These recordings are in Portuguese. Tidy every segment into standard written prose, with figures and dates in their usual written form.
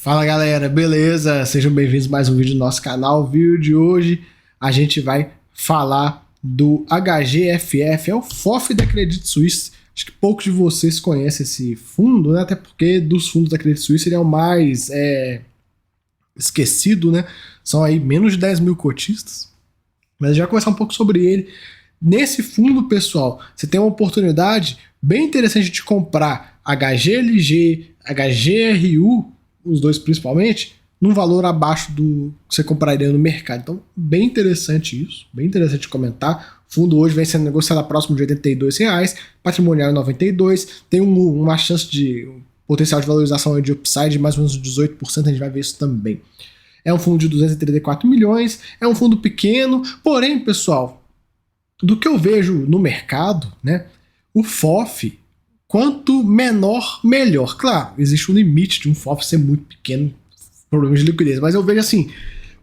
Fala galera, beleza? Sejam bem-vindos a mais um vídeo do nosso canal. O vídeo de hoje a gente vai falar do HGFF, é o FOF da Credit Suisse. Acho que poucos de vocês conhecem esse fundo, né? Até porque dos fundos da Credit Suisse ele é o mais esquecido, né? São aí menos de 10 mil cotistas. Mas a gente vai conversar um pouco sobre ele. Nesse fundo, pessoal, você tem uma oportunidade bem interessante de comprar HGLG, HGRU, os dois principalmente, num valor abaixo do que você compraria no mercado. Então, bem interessante isso, bem interessante de comentar. O fundo hoje vem sendo negociado próximo de R$82, patrimonial 92, tem uma chance de potencial de valorização de upside de mais ou menos 18%, a gente vai ver isso também. É um fundo de 234 milhões, é um fundo pequeno, porém, pessoal, do que eu vejo no mercado, né, o FOF, quanto menor, melhor. Claro, existe um limite de um FOF ser muito pequeno, problemas de liquidez, mas eu vejo assim,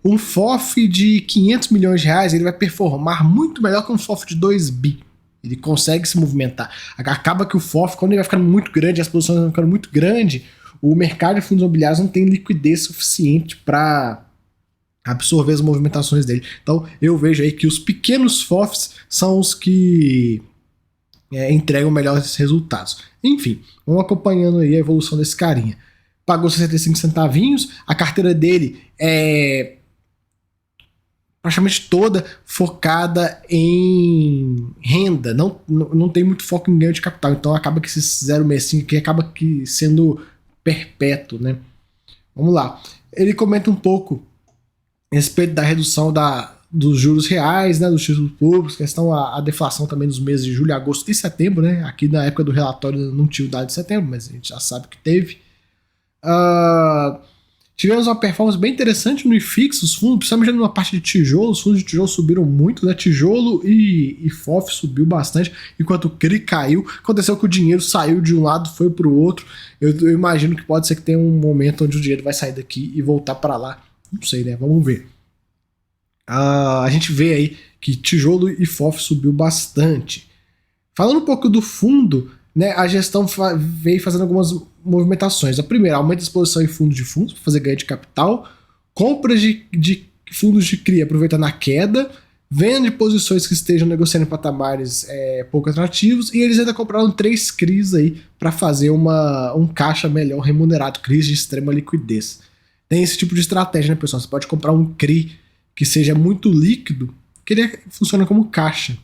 um FOF de 500 milhões de reais, ele vai performar muito melhor que um FOF de 2 bi. Ele consegue se movimentar. Acaba que o FOF, quando ele vai ficando muito grande, as posições vão ficando muito grandes, o mercado de fundos imobiliários não tem liquidez suficiente para absorver as movimentações dele. Então eu vejo aí que os pequenos FOFs são os que entregam melhores resultados. Enfim, vamos acompanhando aí a evolução desse carinha. Pagou 65 centavinhos, a carteira dele é praticamente toda focada em renda, não tem muito foco em ganho de capital, então acaba que esse 0,65 aqui acaba que sendo perpétuo, né? Vamos lá. Ele comenta um pouco a respeito da redução dos juros reais, né, dos títulos públicos, questão a deflação também dos meses de julho, agosto e setembro, né? Aqui na época do relatório não tinha o dado de setembro, mas a gente já sabe que teve. Tivemos uma performance bem interessante no IFIX, os fundos, principalmente na parte de tijolo, os fundos de tijolo subiram muito, né? Tijolo e FOF subiu bastante, enquanto o CRI caiu. Aconteceu que o dinheiro saiu de um lado, foi para o outro. Eu imagino que pode ser que tenha um momento onde o dinheiro vai sair daqui e voltar para lá. Não sei, né? Vamos ver. A gente vê aí que tijolo e FOF subiu bastante. Falando um pouco do fundo, né, a gestão veio fazendo algumas movimentações. A primeira, aumento de exposição em fundos de fundos para fazer ganho de capital, compras de fundos de CRI aproveitando a queda, venda de posições que estejam negociando em patamares pouco atrativos, e eles ainda compraram 3 CRIs aí para fazer um caixa melhor remunerado, CRIs de extrema liquidez. Tem esse tipo de estratégia, né, pessoal? Você pode comprar um CRI que seja muito líquido, que ele funciona como caixa.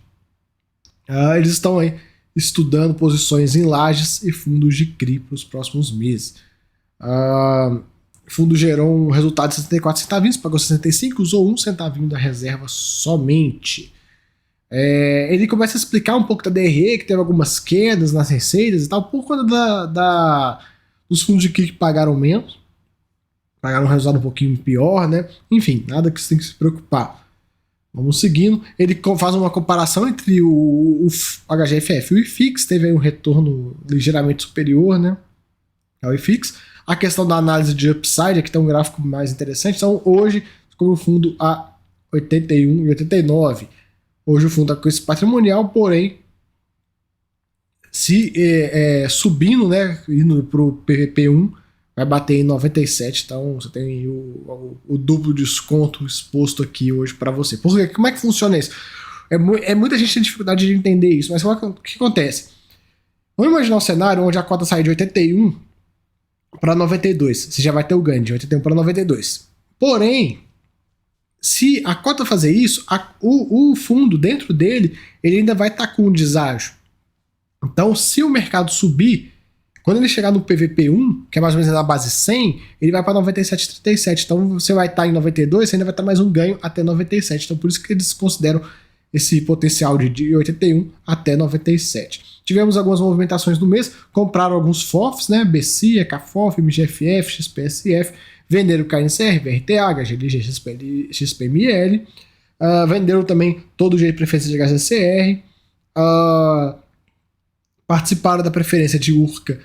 Eles estão aí estudando posições em lajes e fundos de CRI para os próximos meses. O fundo gerou um resultado de 64 centavinhos, pagou 65, usou 1 centavinho da reserva somente. Ele começa a explicar um pouco da DRE, que teve algumas quedas nas receitas e tal, por conta dos fundos de CRI que pagaram menos. Pagaram um resultado um pouquinho pior, né? Enfim, nada que você tem que se preocupar. Vamos seguindo. Ele faz uma comparação entre o HGFF e o IFIX, teve aí um retorno ligeiramente superior, né, ao IFIX. A questão da análise de upside, aqui tem um gráfico mais interessante. Então, hoje, como o fundo a 81 e 89. Hoje o fundo está com esse patrimonial, porém, se subindo, né, indo para o PVP1, vai bater em 97, então você tem o duplo desconto exposto aqui hoje para você. Por quê? Como é que funciona isso? Muita gente tem dificuldade de entender isso, mas o que acontece? Vamos imaginar um cenário onde a cota sai de 81 para 92. Você já vai ter o ganho de 81 para 92. Porém, se a cota fazer isso, o fundo dentro dele, ele ainda vai estar com um deságio. Então, se o mercado subir, quando ele chegar no PVP1, que é mais ou menos na base 100, ele vai para 97,37. Então você vai estar em 92, você ainda vai estar mais um ganho até 97. Então por isso que eles consideram esse potencial de 81 até 97. Tivemos algumas movimentações no mês, compraram alguns FOFs, né? BC, ECAFOF, MGFF, XPSF, venderam KNCR, VRTA, HGLG, XPML, venderam também todo o jeito de preferência de HCCR, participaram da preferência de URCA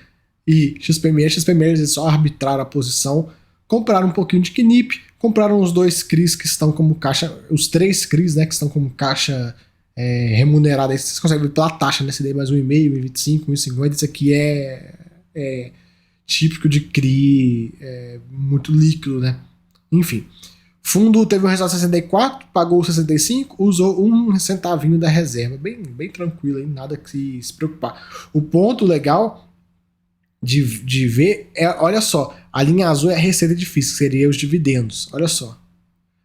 e XPML, eles só arbitraram a posição, compraram um pouquinho de KNIP, compraram os 2 CRIs que estão como caixa, os 3 CRIs, né, que estão como caixa remunerada, aí vocês conseguem ver pela taxa, né, se der mais 1,5, 1,25, 1,50, isso aqui típico de CRI, muito líquido, né? Enfim. Fundo teve um resultado de 64, pagou 65, usou um centavinho da reserva. Bem tranquilo, hein? Nada que se preocupar. O ponto legal de ver é, olha só, a linha azul é a receita de FIIs, que seria os dividendos. Olha só.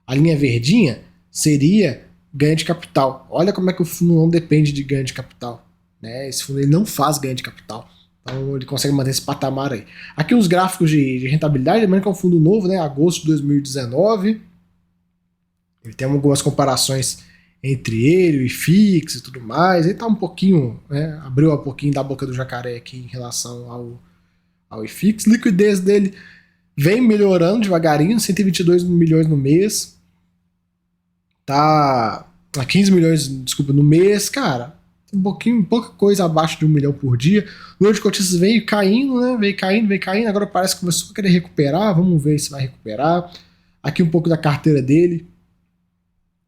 A linha verdinha seria ganho de capital. Olha como é que o fundo não depende de ganho de capital. Né? Esse fundo ele não faz ganho de capital. Então ele consegue manter esse patamar aí. Aqui os gráficos de rentabilidade, lembrando que é um fundo novo, né? Agosto de 2019. Ele tem algumas comparações entre ele, o IFIX e tudo mais. Ele tá um pouquinho, né? Abriu um pouquinho da boca do jacaré aqui em relação ao IFIX. Liquidez dele vem melhorando devagarinho, 122 milhões no mês. Tá a 15 milhões, desculpa, no mês, cara. Pouca coisa abaixo de 1 milhão por dia. O número de cotistas veio caindo, né? Veio caindo. Agora parece que começou a querer recuperar. Vamos ver se vai recuperar. Aqui um pouco da carteira dele,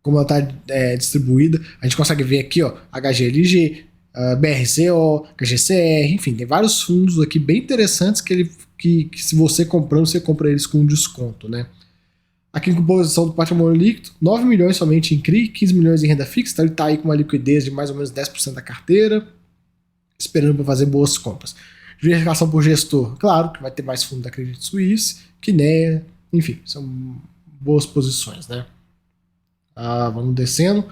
como ela está distribuída. A gente consegue ver aqui, ó, HGLG, BRCO, HGCR, enfim, tem vários fundos aqui bem interessantes que se você comprando, você compra eles com desconto, né? Aqui em composição do patrimônio líquido, 9 milhões somente em CRI, 15 milhões em renda fixa, então ele está aí com uma liquidez de mais ou menos 10% da carteira, esperando para fazer boas compras. Diversificação por gestor, claro que vai ter mais fundo da Credit Suisse, Kinea, enfim, são boas posições, né? Vamos descendo.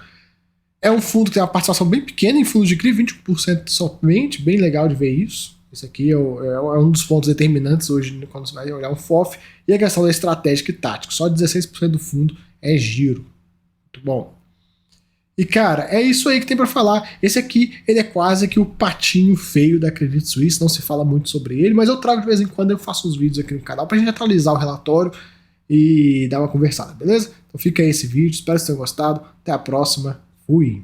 É um fundo que tem uma participação bem pequena em fundos de CRI, 21% somente, bem legal de ver isso. Esse aqui é um dos pontos determinantes hoje quando você vai olhar um FOF. E a questão da estratégica e tática. Só 16% do fundo é giro. Muito bom. E, cara, é isso aí que tem para falar. Esse aqui, ele é quase que o patinho feio da Credit Suisse. Não se fala muito sobre ele, mas eu trago de vez em quando, eu faço uns vídeos aqui no canal pra gente atualizar o relatório e dar uma conversada, beleza? Então fica aí esse vídeo. Espero que vocês tenham gostado. Até a próxima. Fui!